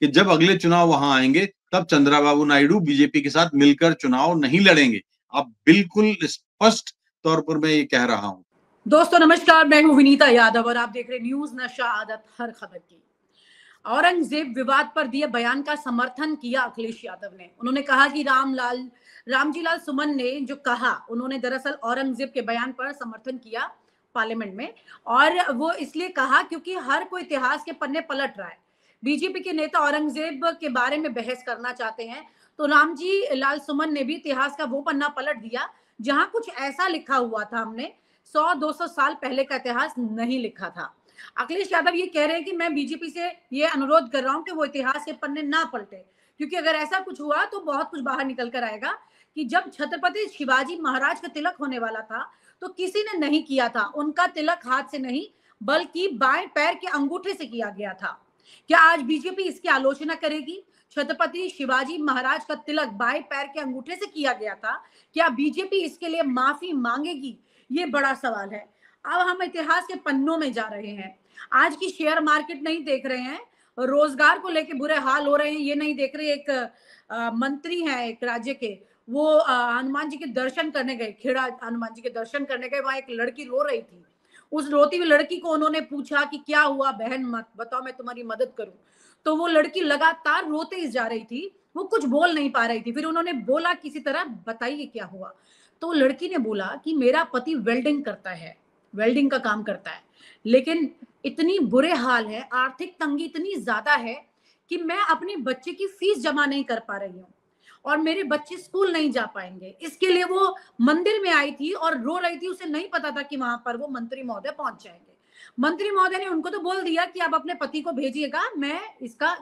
कि जब अगले चुनाव वहां आएंगे तब चंद्रबाबू नायडू बीजेपी के साथ मिलकर चुनाव नहीं लड़ेंगे। अब बिल्कुल स्पष्ट तौर पर मैं ये कह रहा हूं। दोस्तों नमस्कार, मैं हूं विनीता यादव और आप देख रहे न्यूज नशा आदत हर खबर की। औरंगजेब विवाद पर दिए बयान का समर्थन किया अखिलेश यादव ने। उन्होंने कहा कि रामजी लाल सुमन ने जो कहा, उन्होंने दरअसल औरंगजेब के बयान पर समर्थन किया पार्लियामेंट में, और वो इसलिए कहा क्योंकि हर कोई इतिहास के पन्ने पलट रहा है। बीजेपी के नेता औरंगजेब के बारे में बहस करना चाहते हैं, तो रामजी लाल सुमन ने भी इतिहास का वो पन्ना पलट दिया जहां कुछ ऐसा लिखा हुआ था, हमने 100-200 साल पहले का इतिहास नहीं लिखा था। अखिलेश यादव ये कह रहे हैं कि मैं बीजेपी से ये अनुरोध कर रहा हूं कि वो इतिहास के पन्ने ना पलटे, क्योंकि अगर ऐसा कुछ हुआ तो बहुत कुछ बाहर निकल कर आएगा कि जब छत्रपति शिवाजी महाराज का तिलक होने वाला था तो किसी ने नहीं किया था। उनका तिलक हाथ से नहीं बल्कि बाएं पैर के अंगूठे से किया गया था। क्या आज बीजेपी इसकी आलोचना करेगी? छत्रपति शिवाजी महाराज का तिलक बाएं पैर के अंगूठे से किया गया था, क्या बीजेपी इसके लिए माफी मांगेगी? ये बड़ा सवाल है। अब हम इतिहास के पन्नों में जा रहे हैं। आज की शेयर मार्केट नहीं देख रहे हैं, रोजगार को लेके बुरे हाल हो रहे हैं, ये नहीं देख रहे। एक मंत्री हैं एक राज्य के, वो हनुमान जी के दर्शन करने गए, खेड़ा हनुमान जी के दर्शन करने गए, वहां एक लड़की रो रही थी। उस रोती हुई लड़की को उन्होंने पूछा कि क्या हुआ बहन, मत बताओ, मैं तुम्हारी मदद करूं। तो वो लड़की लगातार रोते ही जा रही थी, वो कुछ बोल नहीं पा रही थी। फिर उन्होंने बोला किसी तरह, बताइए क्या हुआ। तो लड़की ने बोला कि मेरा पति वेल्डिंग करता है, वेल्डिंग का काम करता है, लेकिन इतनी बुरे हाल है, आर्थिक तंगी इतनी ज्यादा है कि मैं अपने बच्चे की फीस जमा नहीं कर पा रही हूँ और मेरे बच्चे स्कूल नहीं जा पाएंगे। इसके लिए वो मंदिर में आई थी और रो रही थी। उसे नहीं पता था कि वहां पर वो मंत्री महोदय पहुंच जाएंगे। मंत्री महोदय ने उनको तो बोल दिया कि आप अपने पति को भेजिएगा, मैं इसका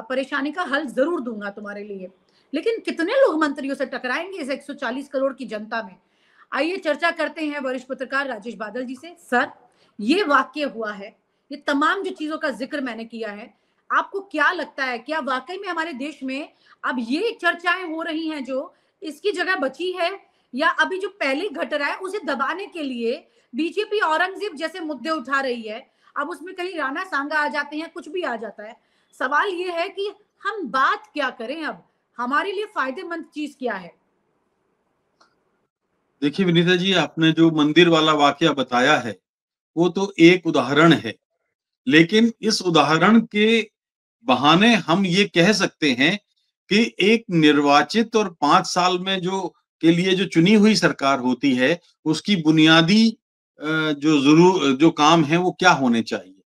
परेशानी का हल जरूर दूंगा तुम्हारे लिए। लेकिन कितने लोग मंत्रियों से टकराएंगे इस 140 करोड़ की जनता में? आइए चर्चा करते हैं वरिष्ठ पत्रकार राजेश बादल जी से। सर, ये वाक्य हुआ है, ये तमाम जो चीजों का जिक्र मैंने किया है, आपको क्या लगता है, क्या वाकई में हमारे देश में अब ये चर्चाएं हो रही हैं जो इसकी जगह बची है, या अभी जो पहले घट रहा है उसे दबाने के लिए बीजेपी औरंगजेब जैसे मुद्दे उठा रही है? अब उसमें कहीं राणा सांगा आ जाते हैं, कुछ भी आ जाता है। सवाल ये है कि हम बात क्या करें, अब हमारे लिए फायदेमंद चीज क्या है? देखिए विनीता जी, आपने जो मंदिर वाला वाकया बताया है वो तो एक उदाहरण है, लेकिन इस उदाहरण के बहाने हम ये कह सकते हैं कि एक निर्वाचित और 5 साल में जो चुनी हुई सरकार होती है, उसकी बुनियादी जो काम है वो क्या होने चाहिए।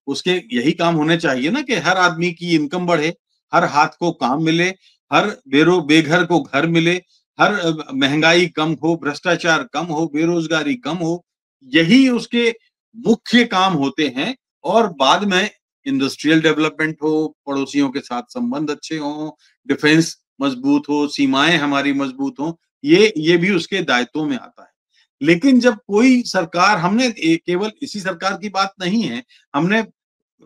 उसके यही काम होने चाहिए ना कि हर आदमी की इनकम बढ़े, हर हाथ को काम मिले, हर बेघर को घर मिले, हर महंगाई कम हो, भ्रष्टाचार कम हो, बेरोजगारी कम हो। यही उसके मुख्य काम होते हैं। और बाद में इंडस्ट्रियल डेवलपमेंट हो, पड़ोसियों के साथ संबंध अच्छे हों, डिफेंस मजबूत हो, सीमाएं हमारी मजबूत हों, ये भी उसके दायित्वों में आता है। लेकिन जब कोई सरकार, हमने केवल इसी सरकार की बात नहीं है, हमने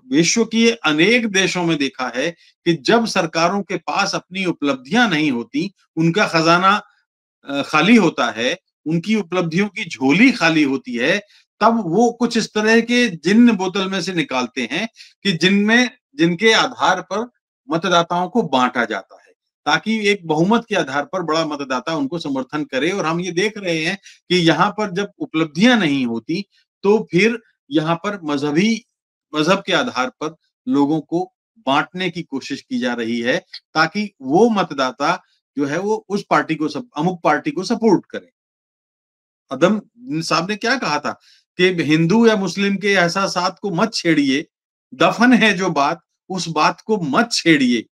विश्व की अनेक देशों में देखा है कि जब सरकारों के पास अपनी उपलब्धियां नहीं होती, उनका खजाना खाली होता है, उनकी उपलब्धियों की झोली खाली होती है, तब वो कुछ इस तरह के जिन्न बोतल में से निकालते हैं कि जिनके आधार पर मतदाताओं को बांटा जाता है, ताकि एक बहुमत के आधार पर बड़ा मतदाता उनको समर्थन करे। और हम ये देख रहे हैं कि यहाँ पर जब उपलब्धियां नहीं होती तो फिर यहाँ पर मजहब के आधार पर लोगों को बांटने की कोशिश की जा रही है, ताकि वो मतदाता जो है वो उस पार्टी को अमुक पार्टी को सपोर्ट करे। आदम साहब ने क्या कहा था कि हिंदू या मुस्लिम के एहसासात को मत छेड़िए, दफन है जो बात उस बात को मत छेड़िए।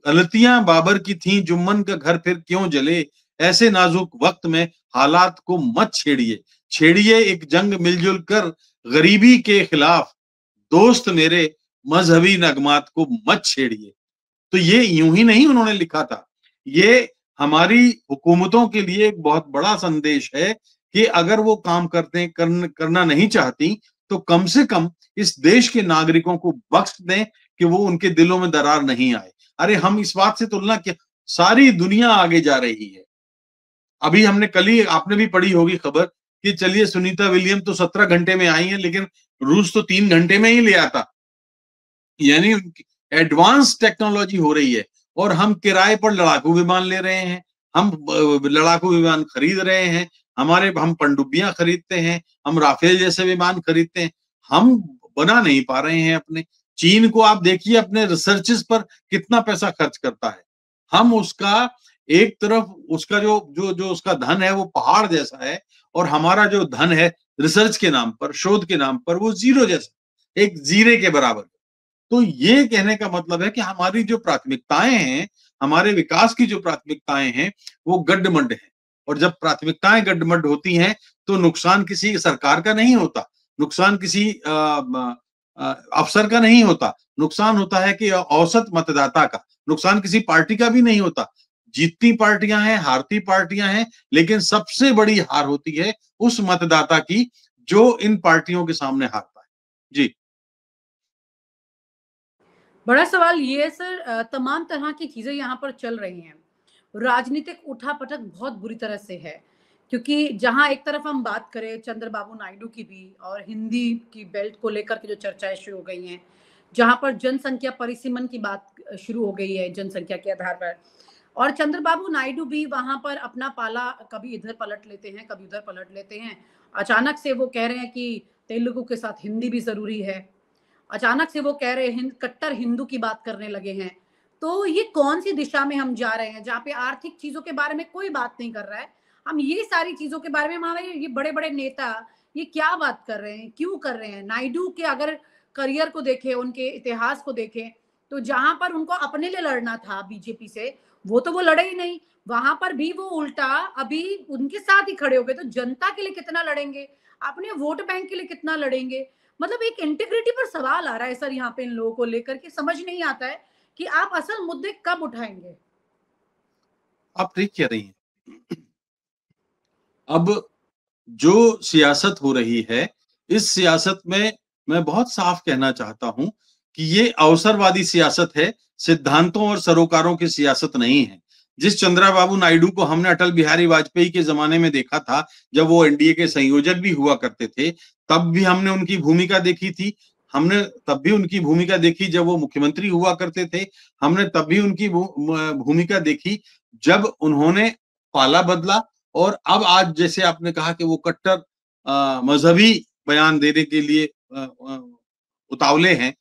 गलतियां बाबर की थीं, जुम्मन का घर फिर क्यों जले, ऐसे नाजुक वक्त में हालात को मत छेड़िए एक जंग मिलजुल कर गरीबी के खिलाफ, दोस्त मेरे मजहबी नगमात को मत छेड़िए। तो ये यूं ही नहीं उन्होंने लिखा था, ये हमारी हुकूमतों के लिए एक बहुत बड़ा संदेश है कि अगर वो काम करना नहीं चाहती तो कम से कम इस देश के नागरिकों को बख्श दें कि वो उनके दिलों में दरार नहीं आए। अरे हम इस बात से तुलना क्या, सारी दुनिया आगे जा रही है। अभी हमने कल ही, आपने भी पढ़ी होगी खबर कि चलिए सुनीता विलियम तो 17 घंटे में आई है, लेकिन रूस तो 3 घंटे में ही ले आता। यानी एडवांस टेक्नोलॉजी हो रही है और हम किराए पर लड़ाकू विमान ले रहे हैं, हम लड़ाकू विमान खरीद रहे हैं, हम पनडुब्बियां खरीदते हैं, हम राफेल जैसे विमान खरीदते हैं, हम बना नहीं पा रहे हैं अपने। चीन को आप देखिए अपने रिसर्चेस पर कितना पैसा खर्च करता है। हम उसका एक तरफ उसका जो जो जो उसका धन है वो पहाड़ जैसा है और हमारा जो धन है रिसर्च के नाम पर, शोध के नाम पर, वो जीरो जैसा, एक जीरे के बराबर। तो ये कहने का मतलब है कि हमारी जो प्राथमिकताएं हैं, हमारे विकास की जो प्राथमिकताएं हैं, वो गड्ढमड्ढ है। और जब प्राथमिकताएं गड्ढमड्ढ होती हैं तो नुकसान किसी सरकार का नहीं होता, नुकसान किसी अफसर का नहीं होता, नुकसान होता है कि औसत मतदाता का, नुकसान किसी पार्टी का भी नहीं होता। जीतती पार्टियां हैं, हारती पार्टियां हैं, लेकिन सबसे बड़ी हार होती है उस मतदाता की जो इन पार्टियों के सामने हारता है। जी। बड़ा सवाल ये है सर, तमाम तरह की चीजें यहाँ पर चल रही हैं। राजनीतिक उठापटक बहुत बुरी तरह से है, क्योंकि जहां एक तरफ हम बात करें चंद्रबाबू नायडू की भी और हिंदी की बेल्ट को लेकर के जो चर्चाएं शुरू हो गई हैं, जहां पर जनसंख्या परिसीमन की बात शुरू हो गई है जनसंख्या के आधार पर, और चंद्रबाबू नायडू भी वहां पर अपना पाला कभी इधर पलट लेते हैं, कभी उधर पलट लेते हैं। अचानक से वो कह रहे हैं कि तेलुगु के साथ हिंदी भी जरूरी है, अचानक से वो कह रहे हैं कट्टर हिंदू की बात करने लगे हैं। तो ये कौन सी दिशा में हम जा रहे हैं, जहाँ पे आर्थिक चीजों के बारे में कोई बात नहीं कर रहा है, हम ये सारी चीजों के बारे में, हमारे ये बड़े बड़े नेता ये क्या बात कर रहे हैं, क्यों कर रहे हैं? नायडू के अगर करियर को देखें, उनके इतिहास को देखें, तो जहां पर उनको अपने लिए लड़ना था बीजेपी से, वो लड़े ही नहीं। वहां पर भी वो उल्टा अभी उनके साथ ही खड़े हो गए। तो जनता के लिए कितना लड़ेंगे, अपने वोट बैंक के लिए कितना लड़ेंगे? मतलब एक इंटीग्रिटी पर सवाल आ रहा है सर यहाँ पे इन लोगों को लेकर के, समझ नहीं आता है कि आप असल मुद्दे कब उठाएंगे। आप ठीक कह रही हैं। अब जो सियासत हो रही है, इस सियासत में मैं बहुत साफ कहना चाहता हूं कि ये अवसरवादी सियासत है, सिद्धांतों और सरोकारों की सियासत नहीं है। जिस चंद्रबाबू नायडू को हमने अटल बिहारी वाजपेयी के जमाने में देखा था, जब वो एनडीए के संयोजक भी हुआ करते थे, तब भी हमने उनकी भूमिका देखी थी। हमने तब भी उनकी भूमिका देखी जब वो मुख्यमंत्री हुआ करते थे। हमने तब भी उनकी भूमिका देखी जब उन्होंने पाला बदला। और अब आज जैसे आपने कहा कि वो कट्टर मजहबी बयान देने के लिए उतावले हैं,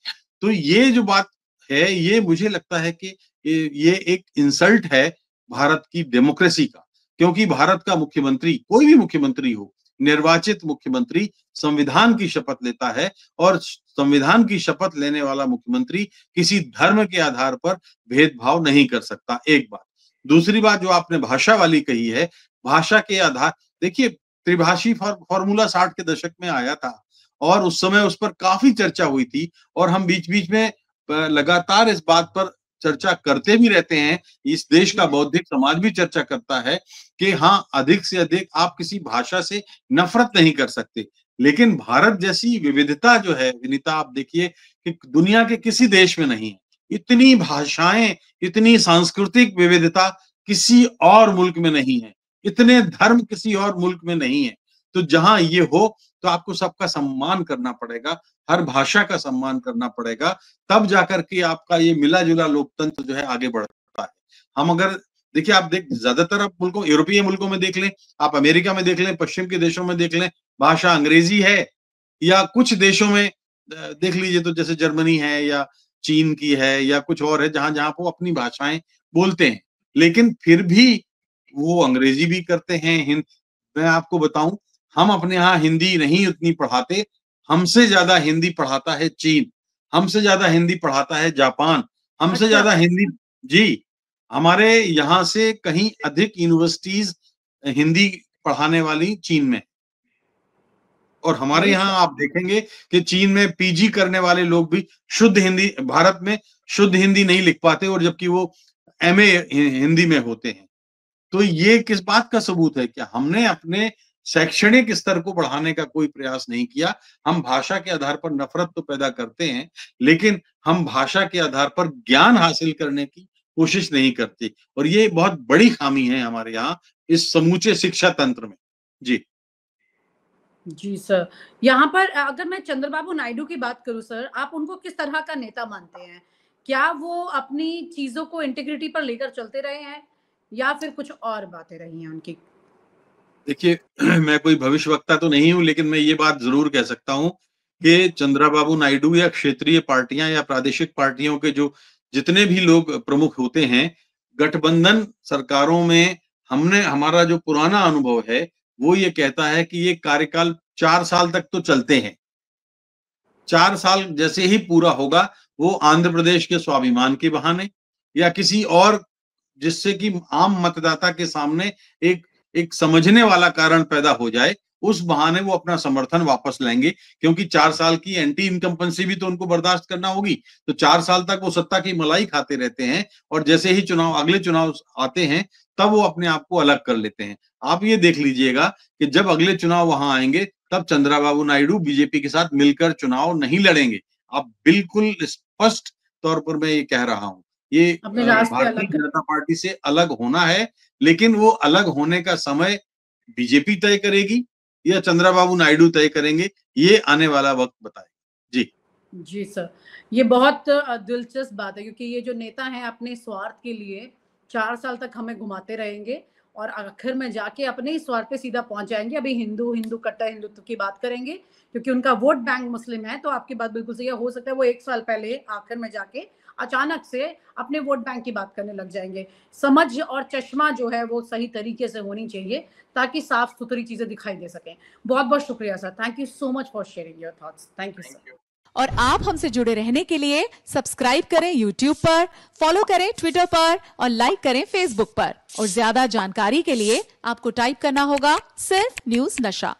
तो ये जो बात है, ये मुझे लगता है कि ये एक इंसल्ट है भारत की डेमोक्रेसी का। क्योंकि भारत का मुख्यमंत्री, कोई भी मुख्यमंत्री हो, निर्वाचित मुख्यमंत्री संविधान की शपथ लेता है और संविधान की शपथ लेने वाला मुख्यमंत्री किसी धर्म के आधार पर भेदभाव नहीं कर सकता। एक बात। दूसरी बात जो आपने भाषा वाली कही है, भाषा के आधार, देखिए त्रिभाषी फॉर्मूला 60 के दशक में आया था और उस समय उस पर काफी चर्चा हुई थी और हम बीच-बीच में लगातार इस बात पर चर्चा करते भी रहते हैं। इस देश का बौद्धिक समाज भी चर्चा करता है कि हाँ, अधिक से अधिक आप किसी भाषा से नफरत नहीं कर सकते। लेकिन भारत जैसी विविधता जो है, विनीता, आप देखिए कि दुनिया के किसी देश में नहीं है। इतनी भाषाएं, इतनी सांस्कृतिक विविधता किसी और मुल्क में नहीं है। इतने धर्म किसी और मुल्क में नहीं है। तो जहां ये हो तो आपको सबका सम्मान करना पड़ेगा, हर भाषा का सम्मान करना पड़ेगा, तब जाकर के आपका ये मिला-जुला लोकतंत्र जो है आगे बढ़ता है। हम अगर देखिए, आप ज्यादातर आप मुल्कों, यूरोपीय मुल्कों में देख लें, आप अमेरिका में देख लें, पश्चिम के देशों में देख लें, भाषा अंग्रेजी है। या कुछ देशों में देख लीजिए तो जैसे जर्मनी है या चीन की है या कुछ और है, जहां-जहां वो अपनी भाषाएं बोलते हैं। लेकिन फिर भी वो अंग्रेजी भी करते हैं। मैं आपको बताऊं, हम अपने यहाँ हिंदी नहीं उतनी पढ़ाते, हमसे ज्यादा हिंदी पढ़ाता है चीन, हमसे ज्यादा हिंदी पढ़ाता है जापान, हमसे अच्छा। ज्यादा हिंदी। जी। हमारे यहाँ से कहीं अधिक यूनिवर्सिटीज हिंदी पढ़ाने वाली चीन में। और हमारे बड़ी यहाँ आप देखेंगे कि चीन में पीजी करने वाले लोग भी शुद्ध हिंदी, भारत में शुद्ध हिंदी नहीं लिख पाते, और जबकि वो एमए हिंदी में होते हैं। तो ये किस बात का सबूत है? कि हमने अपने शैक्षणिक स्तर को बढ़ाने का कोई प्रयास नहीं किया। हम भाषा के आधार पर नफरत तो पैदा करते हैं, लेकिन हम भाषा के आधार पर ज्ञान हासिल करने की कोशिश नहीं करते, और ये बहुत बड़ी खामी है हमारे यहाँ इस समूचे शिक्षा तंत्र में। जी। जी सर, यहाँ पर अगर मैं चंद्रबाबू नायडू की बात करूँ सर, आप उनको किस तरह का नेता मानते हैं? क्या वो अपनी चीजों को इंटीग्रिटी पर लेकर चलते रहे हैं या फिर कुछ और बातें रही हैं उनकी? देखिए मैं कोई भविष्यवक्ता तो नहीं हूँ, लेकिन मैं ये बात ज़रूर कह सकता हूँ कि चंद्राबाबू नायडू या क्षेत्रीय पार्टियाँ या प्रादेशिक पार्टियों के जो जितने भी लोग प्रमुख होते हैं, गठबंधन सरकारों में हमारा जो पुराना अनुभव है, वो ये कहता है कि ये कार्यकाल 4 साल तक तो चलते हैं। 4 साल जैसे ही पूरा होगा, वो आंध्र प्रदेश के स्वाभिमान के बहाने या किसी और जिससे कि आम मतदाता के सामने एक एक समझने वाला कारण पैदा हो जाए, उस बहाने वो अपना समर्थन वापस लाएँगे, क्योंकि 4 साल की एंटी इनकम्बेंसी भी तो उनको बर्दाश्त करना होगी। तो 4 साल तक वो सत्ता की मलाई खाते रहते हैं और जैसे ही अगले चुनाव आते हैं, तब वो अपने आप को अलग कर लेते हैं। आप ये देख लीजिएगा कि जब अगले चुनाव वहाँ आएँगे, तब चंद्रबाबू नायडू बीजेपी के साथ मिलकर चुनाव नहीं लड़ेंगे। आप बिल्कुल स्पष्ट तौर पर मैं ये कह रहा हूँ। ये अपने रास्ते भारतीय अलग कर। जनता पार्टी से अलग होना है, लेकिन वो अलग होने का समय बीजेपी तय करेगी या चंद्रबाबू नायडू तय करेंगे, ये आने वाला वक़्त बताएगा। जी। जी सर, ये बहुत दिलचस्प बात है क्योंकि ये जो नेता हैं अपने स्वार्थ के लिए 4 साल तक हमें घुमाते रहेंगे और आखिर में जाके अपने ही स्वार्थ पे सीधा पहुंच जाएंगे। अभी हिंदू कट्टर हिंदुत्व की बात करेंगे क्योंकि उनका वोट बैंक मुस्लिम है, तो आपकी बात बिल्कुल सही है। हो सकता है वो 1 साल पहले आखिर में जाके अचानक से अपने वोट बैंक की बात करने लग जाएंगे। समझ और चश्मा जो है वो सही तरीके से होनी चाहिए ताकि साफ सुथरी चीजें दिखाई दे सकें। बहुत बहुत शुक्रिया sir, thank you so much for sharing your thoughts. Thank you sir. और आप हमसे जुड़े रहने के लिए सब्सक्राइब करें YouTube पर, फॉलो करें Twitter पर और लाइक करें Facebook पर। और ज्यादा जानकारी के लिए आपको टाइप करना होगा सिर्फ न्यूज़ नशा।